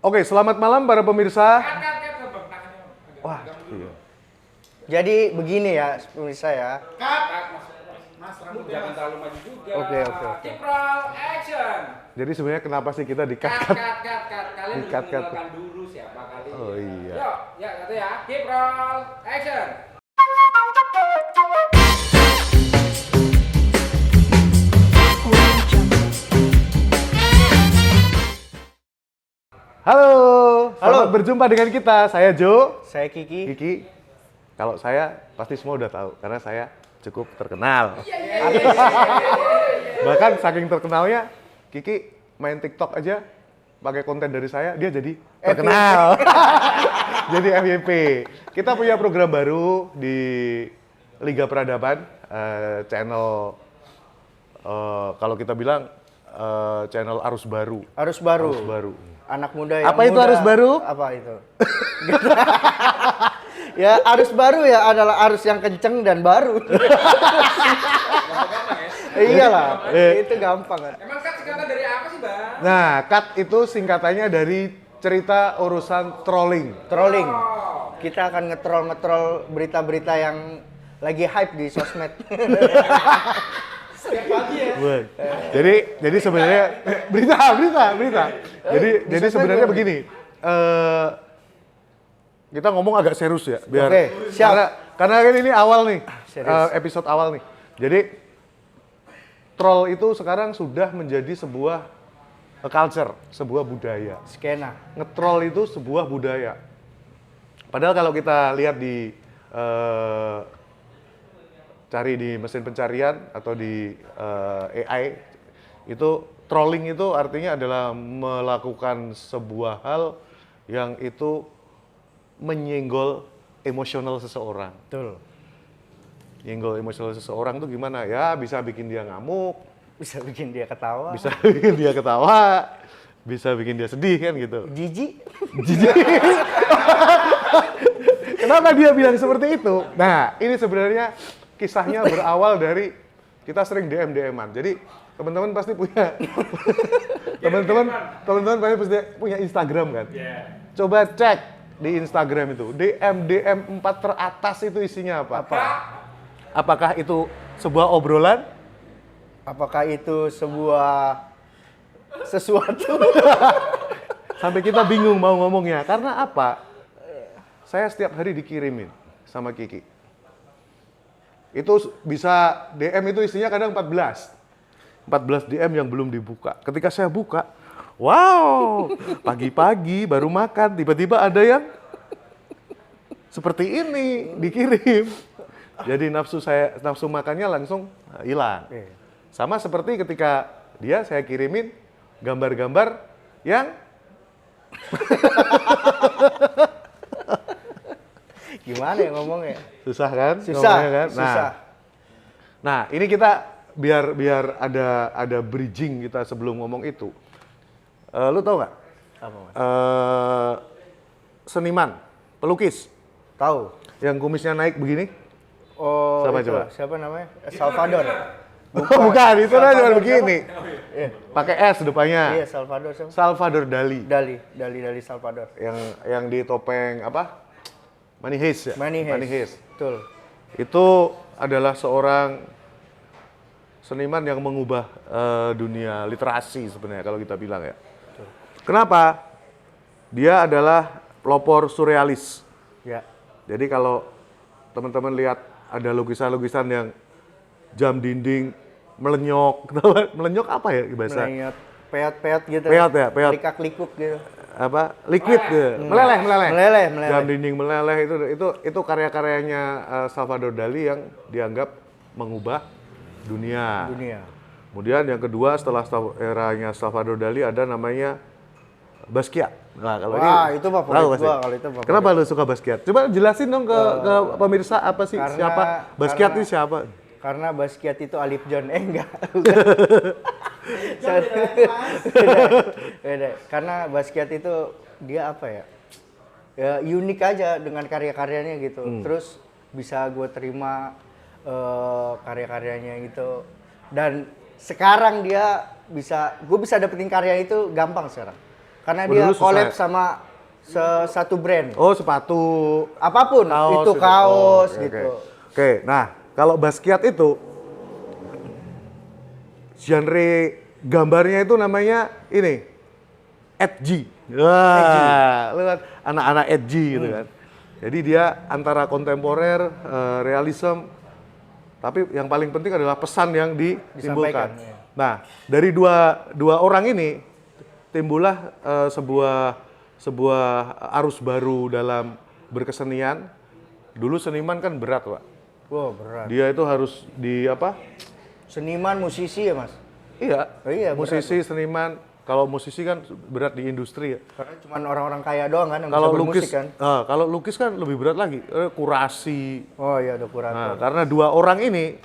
Oke, selamat malam para pemirsa. Wah, iya. Jadi begini ya pemirsa ya. Mas rambut jangan terlalu maju juga. Oke. Kiprol, action. Jadi sebenarnya kenapa sih kita Cut. Kalian Di-cut. menentukan dulu siapa kali. Oh iya. Yuk, ya satu ya. Kiprol, action. Halo, selamat berjumpa dengan kita. Saya Jo, Saya Kiki. Kiki. Kalau saya pasti semua udah tahu karena saya cukup terkenal. Bahkan saking terkenalnya, Kiki main TikTok aja pakai konten dari saya, dia jadi terkenal. Jadi FYP. Kita punya program baru di Liga Peradaban, channel kalau kita bilang channel Arus Baru. Arus baru. Arus Baru. Anak muda yang Apa itu muda. arus baru? Apa itu? Ya arus baru ya adalah arus yang kenceng dan baru. Iyalah, itu gampang kan. Emang cut singkatan dari apa sih, Bang? Nah, cut itu singkatannya dari cerita urusan trolling. Trolling. Kita akan ngetrol berita-berita yang lagi hype di sosmed. Setiap pagi ya. Wah. Jadi sebenarnya berita. Jadi sebenarnya begini. Kita ngomong agak serius ya, biar Oke, siap. karena kan ini awal nih, Serius. episode awal nih. Jadi troll itu sekarang sudah menjadi sebuah culture, sebuah budaya. Skena. Ngetrol itu sebuah budaya. Padahal kalau kita lihat di cari di mesin pencarian atau di AI, itu trolling itu artinya adalah melakukan sebuah hal yang itu menyenggol emosional seseorang. Betul. Nyenggol emosional seseorang tuh gimana? Ya bisa bikin dia ngamuk, Bisa bikin dia ketawa. bisa bikin dia ketawa, bisa bikin dia sedih kan gitu. Jijik. Kenapa dia bilang seperti itu? Nah, ini sebenarnya kisahnya berawal dari kita sering DM-an. Jadi teman-teman pasti punya teman-teman pasti punya Instagram kan? Coba cek di Instagram itu DM 4 teratas itu isinya apa? Apakah itu sebuah obrolan? Apakah itu sesuatu? Sampai kita bingung mau ngomongnya. Karena apa? Saya setiap hari dikirimin sama Kiki. Itu bisa DM itu isinya kadang 14 DM yang belum dibuka. Ketika saya buka, wow, pagi-pagi baru makan, tiba-tiba ada yang seperti ini dikirim. Jadi nafsu makannya langsung hilang. Sama seperti ketika saya kirimin gambar-gambar yang Gimana ya ngomongnya? susah kan? Susah, ngomongnya kan? susah. Nah, ini kita biar ada bridging kita sebelum ngomong itu. Lu tau nggak? Apa, Mas? Seniman, pelukis, Tahu. yang kumisnya naik begini? Oh, Siapa itu, coba? Siapa namanya? Salvador. Bukan, itu kan cuma Salvador begini. Iya. Pakai S depannya. Iya, Salvador siapa? Salvador Dali. Dali Salvador. Yang di topeng apa? Money Heist ya? Money Heist. Betul. Itu adalah seorang seniman yang mengubah dunia literasi sebenarnya kalau kita bilang ya. Kenapa? Dia adalah pelopor surrealis. Ya. Jadi kalau teman-teman lihat ada lukisan-lukisan yang jam dinding melenyok, melenyok apa ya bahasa? Melihat peot-peot gitu. Peot ya, peot. Likak-likuk gitu. Apa? Liquid gitu. Meleleh. Meleleh. Jam dinding meleleh itu karya-karyanya Salvador Dali yang dianggap mengubah dunia. Kemudian yang kedua setelah eranya Salvador Dali ada namanya Basquiat. Nah, kalau Wah, itu favorit gua kalau itu favorit. Kenapa lu suka Basquiat? Coba jelasin dong ke pemirsa apa sih siapa Basquiat itu siapa? Karena Basquiat itu Alif John. Enggak. Beda. Karena Basquiat itu dia apa ya? Ya unik aja dengan karya-karyanya gitu. Terus bisa gue terima karya-karyanya gitu. Dan sekarang gue bisa dapetin karya itu gampang sekarang. Karena Oh, dia dulu susah collab ya? sama satu brand. Oh, sepatu. Apapun, Kaos itu gitu. kaos Oke, gitu. Oke, nah kalau Basquiat itu genre gambarnya itu namanya ini edgy. Wah, lu kan anak-anak edgy gitu kan. Jadi dia antara kontemporer, realisme, tapi yang paling penting adalah pesan yang ditimbulkan. Disampaikan, ya. Nah, dari dua orang ini timbullah sebuah arus baru dalam berkesenian. Dulu seniman kan berat, Pak. Wah, berat. Dia itu harus di apa? Seniman, musisi ya, Mas? Iya. Oh iya, musisi, seniman. Kalau musisi kan berat di industri ya. Karena cuma orang-orang kaya doang kan yang Kalau bisa lukis bermusik kan. kalau lukis kan lebih berat lagi. Kurasi. Oh iya, ada Nah, kurator. karena dua orang ini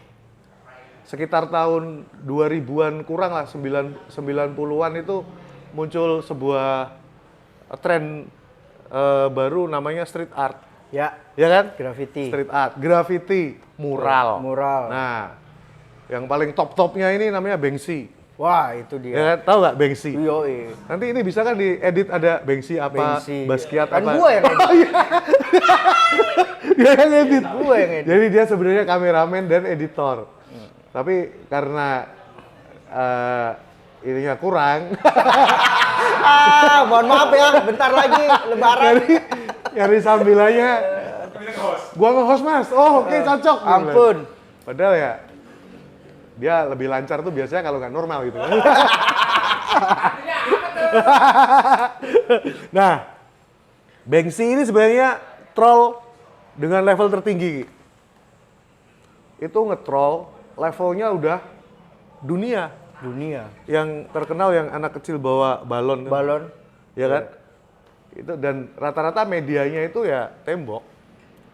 sekitar tahun 2000-an kurang lah, 90-an itu muncul sebuah tren baru namanya street art. Ya, Ya kan? graffiti. Street art, graffiti, mural. Mural. Nah, yang paling top-topnya ini namanya Banksy. Wah, itu Ya dia. kan? Tahu nggak Banksy? Yoi. Nanti ini bisa kan diedit ada Banksy apa, Banksy. Basquiat Kan apa. gua yang edit. Dia yang edit. Gua yang edit. Jadi dia sebenarnya kameramen dan editor. Tapi karena ininya kurang, Mohon maaf ya, bentar lagi lebaran. nyari sambilannya. Gua nge-host Mas. Oh, oke cocok. Ampun. Padahal ya dia lebih lancar tuh biasanya kalau nggak normal gitu. Nah, Banksy ini sebenarnya troll dengan level tertinggi. Itu nge-troll levelnya udah dunia. Dunia. Yang terkenal yang anak kecil bawa balon. Balon. Ya kan? Itu dan rata-rata medianya itu ya tembok.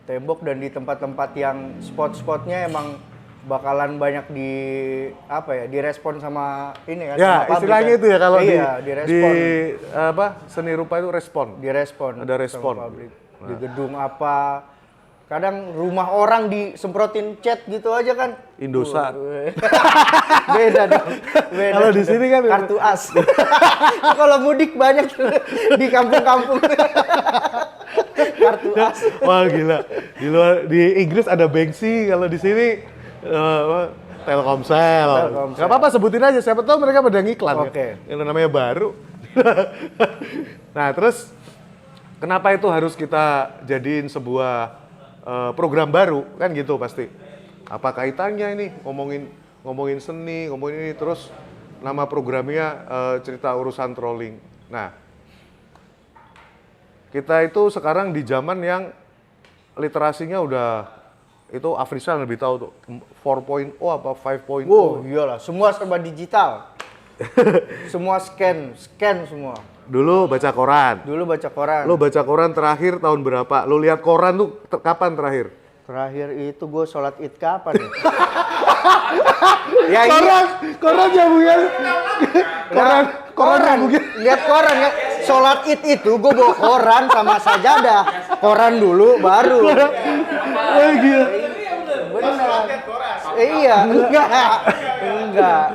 Tembok dan di tempat-tempat yang spot-spotnya emang bakalan banyak di apa ya, direspon sama ini kan. Ya, sama pabrik istilahnya kan. itu ya kalau iya, di direspon. apa seni rupa itu respon. Direspon. Ada respon. sama pabrik. Di gedung apa. Kadang rumah orang disemprotin cat gitu aja kan. Indosat. Beda dong. Beda Kalau di dong. sini kan kartu as. Kalau mudik banyak di kampung-kampung. Kartu as. Wah gila. Di Inggris ada Banksy, kalau di sini Telkomsel. Telkomsel. Gak apa-apa sebutin aja, siapa tahu mereka pada ngiklan. Oke. Kan? Yang namanya baru. Nah terus kenapa itu harus kita jadiin sebuah program baru kan gitu pasti. Apa kaitannya ini ngomongin seni, ngomongin ini terus nama programnya cerita urusan trolling. Nah, kita itu sekarang di zaman yang literasinya udah itu Afrizal lebih tahu tuh 4.0 apa 5.0. Wow, iyalah, semua serba digital. Semua scan semua. Dulu baca koran. Dulu baca koran. Lo baca koran terakhir tahun berapa? Lo lihat koran tuh kapan terakhir? Terakhir itu gue sholat id kapan ya? Koran ya bu ya. Koran ya bu ya. Lihat koran ya. Sholat id itu gue bawa koran sama sajadah. Koran dulu baru. Wah gila. Benar. Iya, enggak.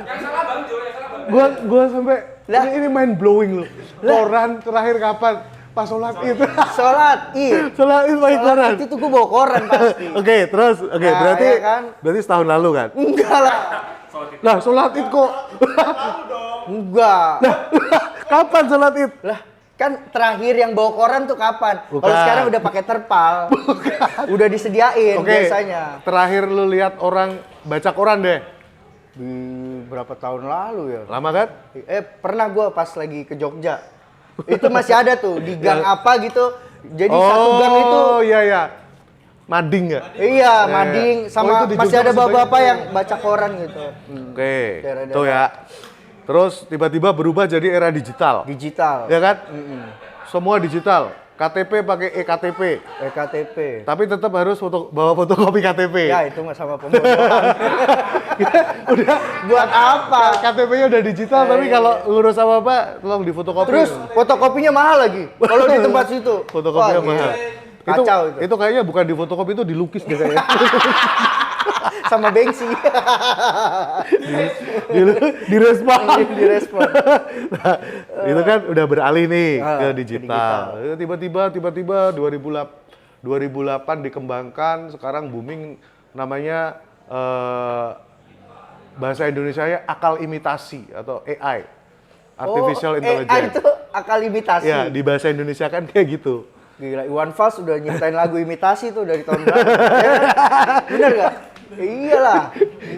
Yang salah Bang Jo, yang salah Bang. Gua sampai Lah. ini mind blowing loh. Koran terakhir kapan? Pas sholat id. Sholat id. Sholat id pakai koran. Sholat id itu gue bawa koran pasti. Oke, terus Nah, berarti ya kan? berarti setahun lalu kan? Enggak lah. Lah sholat id kok. Enggak. Kapan sholat id? Lah, kan terakhir yang bawa koran tuh kapan? Bukan. Kalau sekarang udah pakai terpal. Udah disediain Oke, biasanya. terakhir lu lihat orang baca koran deh. Di berapa tahun lalu ya? Lama kan? Pernah gua pas lagi ke Jogja. Itu masih ada tuh di gang Ya. apa gitu. Jadi satu gang itu iya iya. Mading ya? iya, mading sama itu di masih Jogja ada masih bapak-bapak banyak yang baca koran gitu. Oke, Daerah-daerah. tuh ya. Terus tiba-tiba berubah jadi era digital. Digital. Ya kan? Semua digital. KTP pakai eKTP. EKTP. Tapi tetap harus bawa fotokopi KTP. Ya, itu mah sama pembodohan. Udah Buat apa? KTP-nya udah digital, tapi kalau ngurus apa-apa tolong difotokopi. Terus fotokopinya mahal lagi. Kalau di tempat situ. Fotokopinya Wah, mahal. gila. Kacau itu. Itu kayaknya bukan di fotokopi, itu dilukis deh kayaknya. Sama Bengsi. Direspon. Direspon. Nah, itu kan udah beralih nih ke ke digital. Tiba-tiba 2008 dikembangkan, sekarang booming namanya bahasa Indonesianya akal imitasi atau AI, Artificial AI Intelligence. itu akal imitasi. Ya, di bahasa Indonesia kan kayak gitu. Gila, Iwan Fals udah nyiptain lagu imitasi tuh dari tahun berapa? Ya kan? Bener gak? Ya iyalah.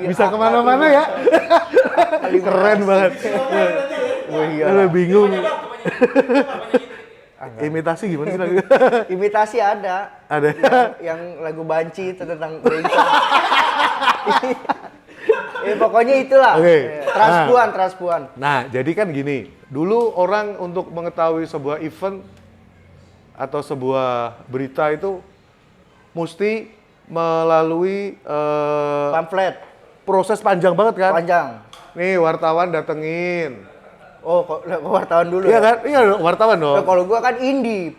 Bisa kemana-mana ya. Keren banget. Oh iya. Aduh, bingung. Imitasi gimana sih lagu? Imitasi ada. Ada. Yang lagu Banci itu tentang Bengsi. Pokoknya itulah. Oke. Transpuan. Nah, jadi kan gini. Dulu orang untuk mengetahui sebuah event atau sebuah berita itu mesti melalui Pamflet. proses panjang banget kan? Panjang. Nih wartawan datengin. Oh, kok wartawan dulu Iya ya? kan? Iya wartawan Nah, dong. kalau gua kan indie,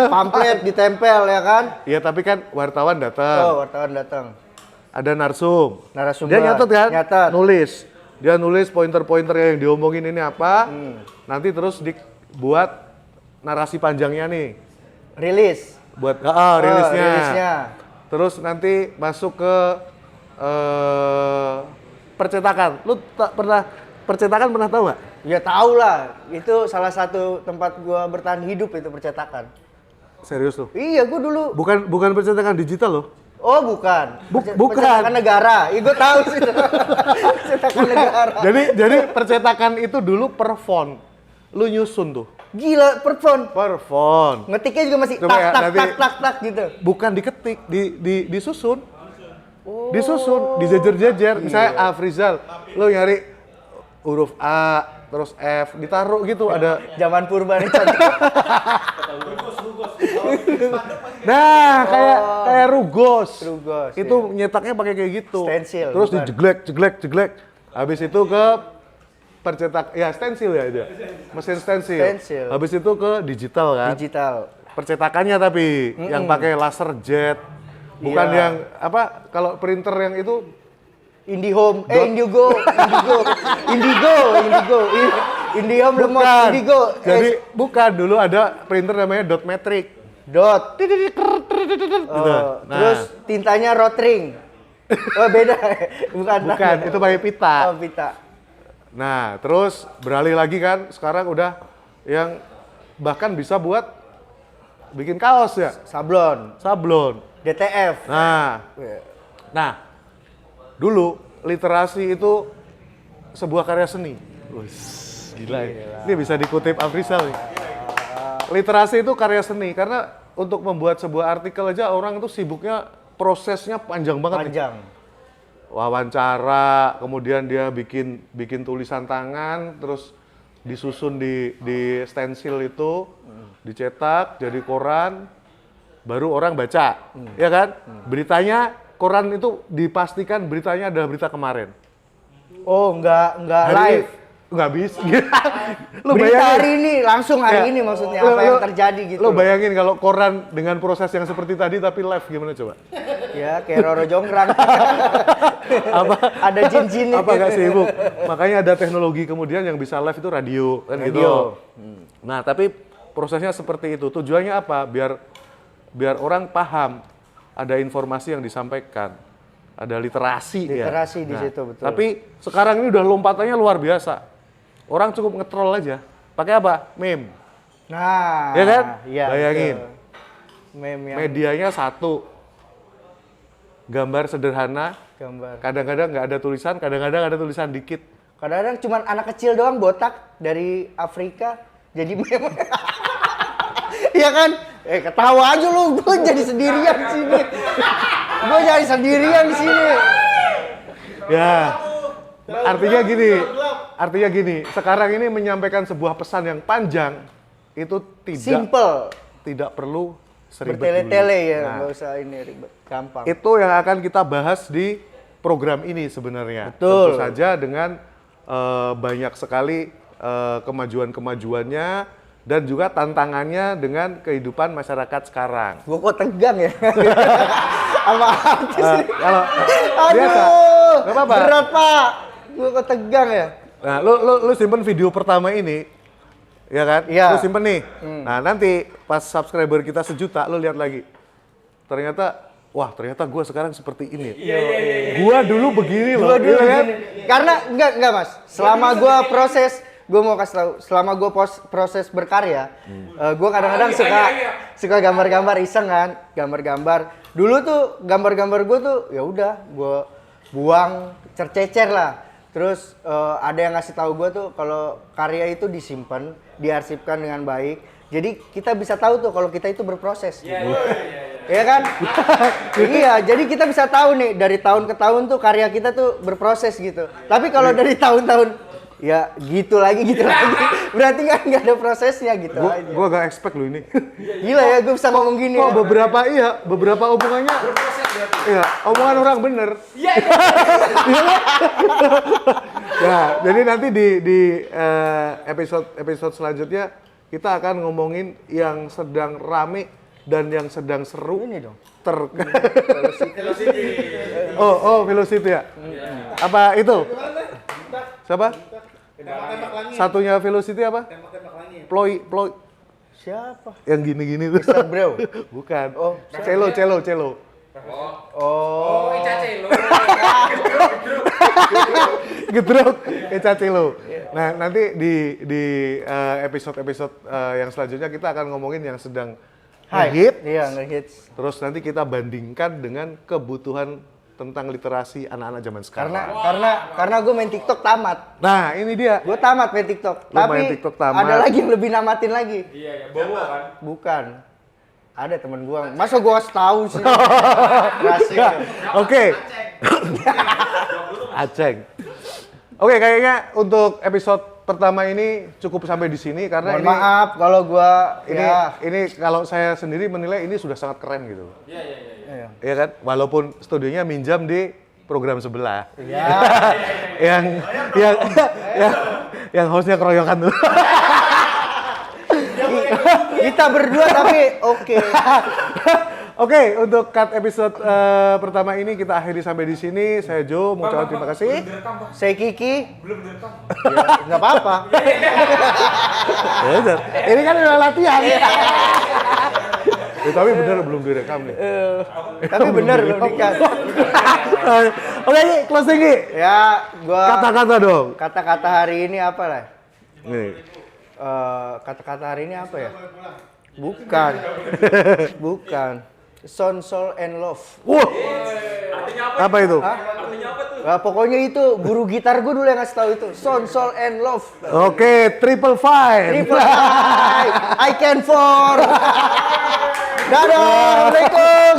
pamflet ditempel ya kan? Iya tapi kan wartawan datang. Oh, wartawan datang. Ada narsum. Narasumber. Dia nyatet kan? Nyatet. Nulis. Dia nulis pointer-pointer yang diomongin ini apa. Nanti terus dibuat narasi panjangnya nih. Rilis. Buat Oh, rilisnya. rilisnya. Terus nanti masuk ke percetakan. Lu pernah percetakan pernah tahu nggak? Ya tau lah, itu salah satu tempat gua bertahan hidup itu percetakan. Serius lu? Iya, gua dulu. Bukan percetakan digital loh. Oh, bukan. Bukan. Percetakan negara. Iya, gua tahu sih. Percetakan negara. Jadi percetakan itu dulu per font. Lu nyusun tuh. Gila, per font. Per font. Ngetiknya juga masih Coba tak ya, tak nanti. tak tak tak gitu. Bukan diketik, disusun. Disusun, dijejer-jejer. Misalnya Afrizal, lu nyari huruf A, terus F, ditaruh gitu ada. Zaman purba nih. Nah, kayak rugos. Rugos, Itu nyetaknya pakai kayak gitu. Stensil, Terus bukan? jeglek. Habis itu ke percetak, ya stensil ya itu. Mesin stensil. Stensil. Habis itu ke digital kan. Digital. Percetakannya tapi yang pakai laser jet. Bukan Iya. yang apa kalau printer yang itu IndiHome, Indigo. IndiHome lemot bukan. Indigo. Jadi bukan dulu ada printer namanya dot metric. Dot. Gitu. Oh, Nah, terus tintanya rotring. Oh, beda. bukan, itu pakai pita. Oh, pita. Nah, terus beralih lagi kan, sekarang udah yang bahkan bisa buat bikin kaos ya, sablon. DTF. Nah, dulu literasi itu sebuah karya seni. Wih, gila ya. Ini bisa dikutip Afrizal nih. Literasi itu karya seni karena untuk membuat sebuah artikel aja orang itu sibuknya prosesnya panjang banget. nih. Panjang. Wawancara, kemudian dia bikin tulisan tangan, terus disusun di stensil itu, dicetak jadi koran, baru orang baca, ya kan? Beritanya, koran itu dipastikan beritanya adalah berita kemarin. Oh, enggak Hari live. ini nggak bisa. Lu Berita bayangin. hari ini, langsung hari Ya, ini maksudnya apa yang terjadi gitu. Lo bayangin kalau koran dengan proses yang seperti tadi tapi live gimana coba? Ya, kayak Roro Jonggrang. Apa? Ada jin-jin. Apa gak sibuk? Makanya ada teknologi kemudian yang bisa live itu radio kan gitu. Radio. Nah, tapi prosesnya seperti itu. Tujuannya apa? Biar orang paham ada informasi yang disampaikan. Ada literasi ya. Literasi di situ, betul. Tapi sekarang ini udah lompatannya luar biasa. Orang cukup ngetrol aja. Pakai apa? Meme. Nah, Ya kan? iya, Bayangin. betul. Meme yang Medianya satu. Gambar sederhana. gambar. Kadang-kadang nggak ada tulisan, kadang-kadang ada tulisan dikit. Kadang-kadang cuma anak kecil doang botak dari Afrika jadi meme. Iya kan? Ketawa aja lu, gue jadi sendirian di sini. Gue jadi sendirian di sini. Ya, artinya gini, sekarang ini menyampaikan sebuah pesan yang panjang, itu tidak perlu seribet Bertele-tele dulu. ya, Nah, nggak usah ini ribet, gampang. itu yang akan kita bahas di program ini sebenarnya. Betul. Tentu saja dengan banyak sekali kemajuan-kemajuannya dan juga tantangannya dengan kehidupan masyarakat sekarang. Gue kok tegang ya. Sama artis nih. Kalau biasa, Aduh, nggak apa-apa. berat Pak. Gue kok tegang ya. Nah, lu simpen video pertama ini, ya kan? Iya. Lu simpen nih. Nah, nanti pas subscriber kita 1 juta, lu lihat lagi. Ternyata, wah ternyata gue sekarang seperti ini. Gua dulu begini loh. Gua dulu iya kan? gini. Karena enggak Mas. Selama gue proses, gue mau kasih tahu, selama gue proses berkarya, gue kadang-kadang suka gambar-gambar iseng kan, gambar-gambar. Dulu tuh gambar-gambar gue tuh ya udah gue buang tercecer lah. Terus ada yang ngasih tahu gue tuh kalau karya itu disimpan, diarsipkan dengan baik. Jadi kita bisa tahu tuh kalau kita itu berproses. Iya kan? Iya, jadi kita bisa tahu nih dari tahun ke tahun tuh karya kita tuh berproses gitu. Tapi kalau dari tahun-tahun ya gitu lagi. Berarti kan nggak ada prosesnya gitu aja. Gua gak expect lu ini. Gila ya, gue bisa ngomong gini. Kok Ya. beberapa omongannya iya, omongan orang bener. Iya. Ya, jadi nanti di episode selanjutnya kita akan ngomongin yang sedang rame dan yang sedang seru. Ini dong. Velocity ya. Apa itu? Siapa? Satunya Velocity apa? Ploy. Siapa? Yang gini-gini tuh. Mr. Bro. Bukan. Oh, Celo. Oh, Ica Celo. Gedrok Eca Celo. Nah, nanti di episode yang selanjutnya kita akan ngomongin yang sedang hit. Iya, nge-hits. Terus nanti kita bandingkan dengan kebutuhan tentang literasi anak-anak zaman sekarang. Karena gue main TikTok tamat. Nah, ini dia. Gue tamat main TikTok. Lu Tapi main TikTok tamat. ada lagi yang lebih namatin lagi. Iya, Bowo kan. Bukan. Ada temen gue. Masa gue harus tahu sih? Rahasia. Oke. Aceng. Oke, kayaknya untuk episode pertama ini cukup sampai di sini karena Mohon maaf kalau gue ini kalau saya sendiri menilai ini sudah sangat keren gitu. Iya. Iya kan? Walaupun studionya minjam di program sebelah. Iya. yang hostnya keroyokan tuh. Kita berdua tapi oke. Oke, untuk cut episode pertama ini kita akhiri sampai di sini. Saya Joe, mau ucapkan terima kasih. Saya Kiki. Belum direkam. Ya, nggak apa-apa. Ya udah. Ini kan udah latihan. Tapi bener belum direkam nih. Tapi bener loh dikat. Oke, Ki, closing Ki. Ya, gua Kata-kata dong. kata-kata hari ini apa lah? Nih. Kata-kata hari ini apa ya? Bukan. Son, soul, and love. Wah, Artinya apa? apa itu? Artinya apa tuh? Pokoknya itu guru gitar gue dulu yang ngasih tahu itu. Son, soul, and love. Oke, triple five. Triple five. I can for. Dadah, Assalamualaikum.